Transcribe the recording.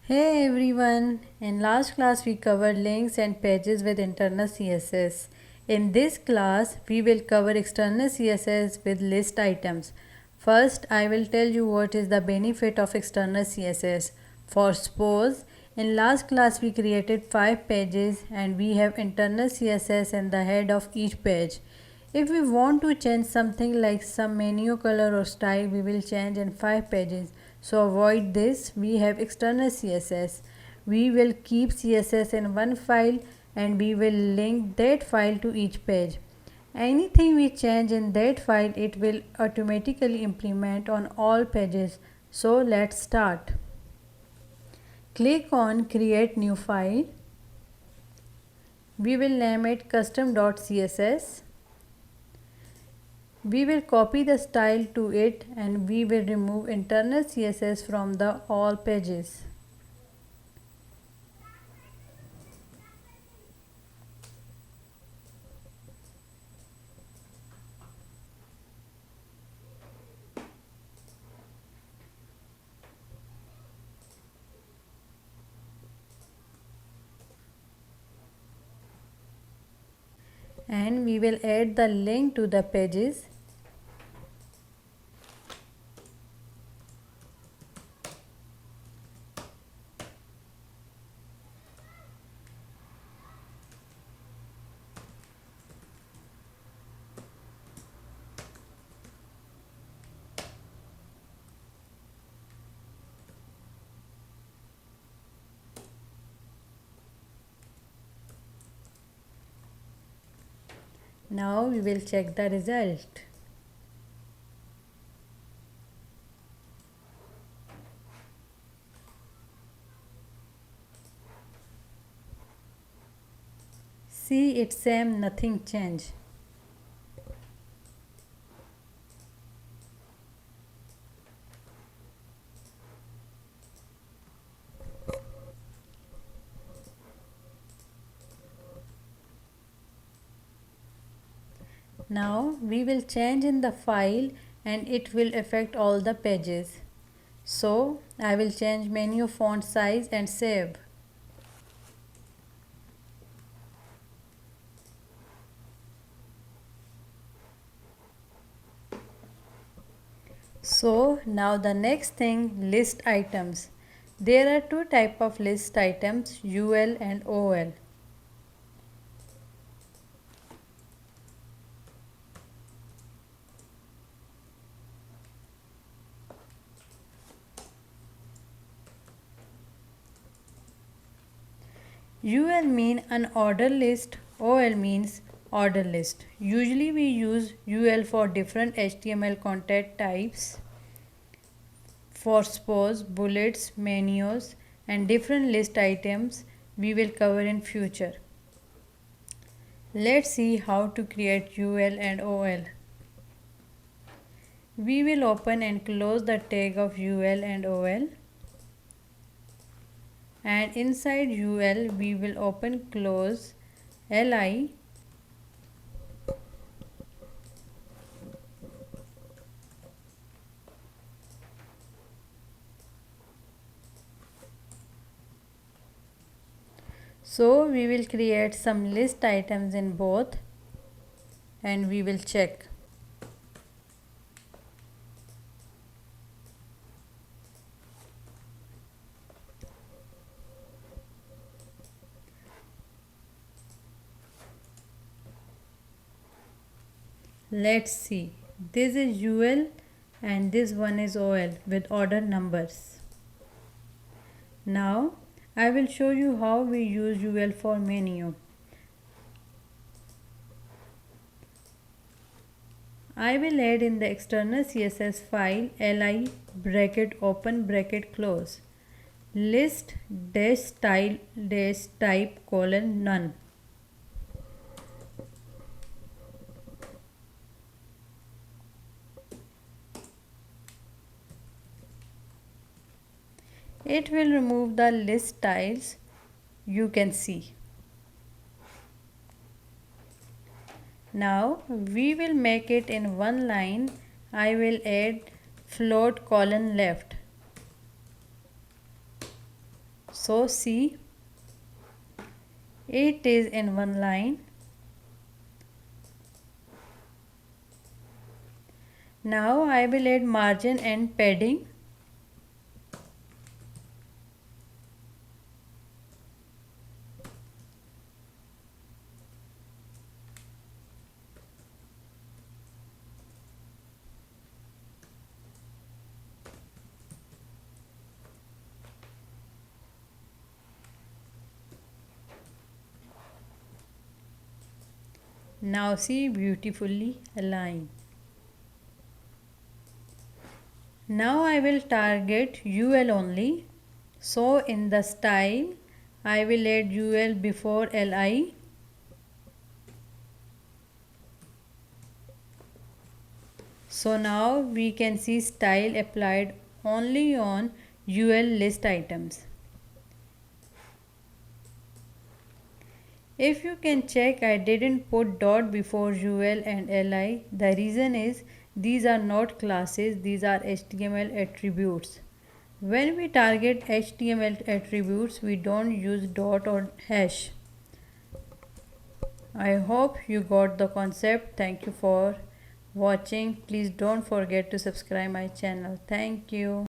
Hey everyone! In last class we covered links and pages with internal CSS. In this class we will cover external CSS with list items. First I will tell you what is the benefit of external CSS. For suppose in last class we created 5 pages and we have internal CSS in the head of each page. If we want to change something like some menu color or style, we will change in 5 pages. So avoid this, we have external CSS. We will keep CSS in one file and we will link that file to each page. Anything we change in that file, it will automatically implement on all pages. So let's start. Click on create new file. We will name it custom.css. We will copy the style to it and we will remove internal CSS from the all pages. And we will add the link to the pages. Now we will check the result. See, it's same, nothing changed. Now we will change in the file and it will affect all the pages. So I will change menu font size and save. So now the next thing, list items. There are two type of list items, UL and OL. UL mean an order list, OL means order list. Usually we use UL for different HTML content types. For suppose bullets, menus and different list items we will cover in future. Let's see how to create UL and OL. We will open and close the tag of UL and OL. And inside UL we will open close li. So we will create some list items in both and we will check. Let's see. This is UL and this one is OL with order numbers. Now I will show you how we use UL for menu. I will add in the external CSS file li bracket open bracket close list dash style dash type colon none. It will remove the list styles you can see. Now we will make it in one line. I will add float colon left. So see, it is in one line. Now I will add margin and padding. Now see, beautifully aligned. Now I will target UL only. So in the style, I will add UL before LI. So now we can see style applied only on UL list items. If you can check, I didn't put dot before UL and LI. The reason is these are not classes, these are HTML attributes. When we target HTML attributes, we don't use dot or hash. I hope you got the concept. Thank you for watching. Please don't forget to subscribe my channel. Thank you.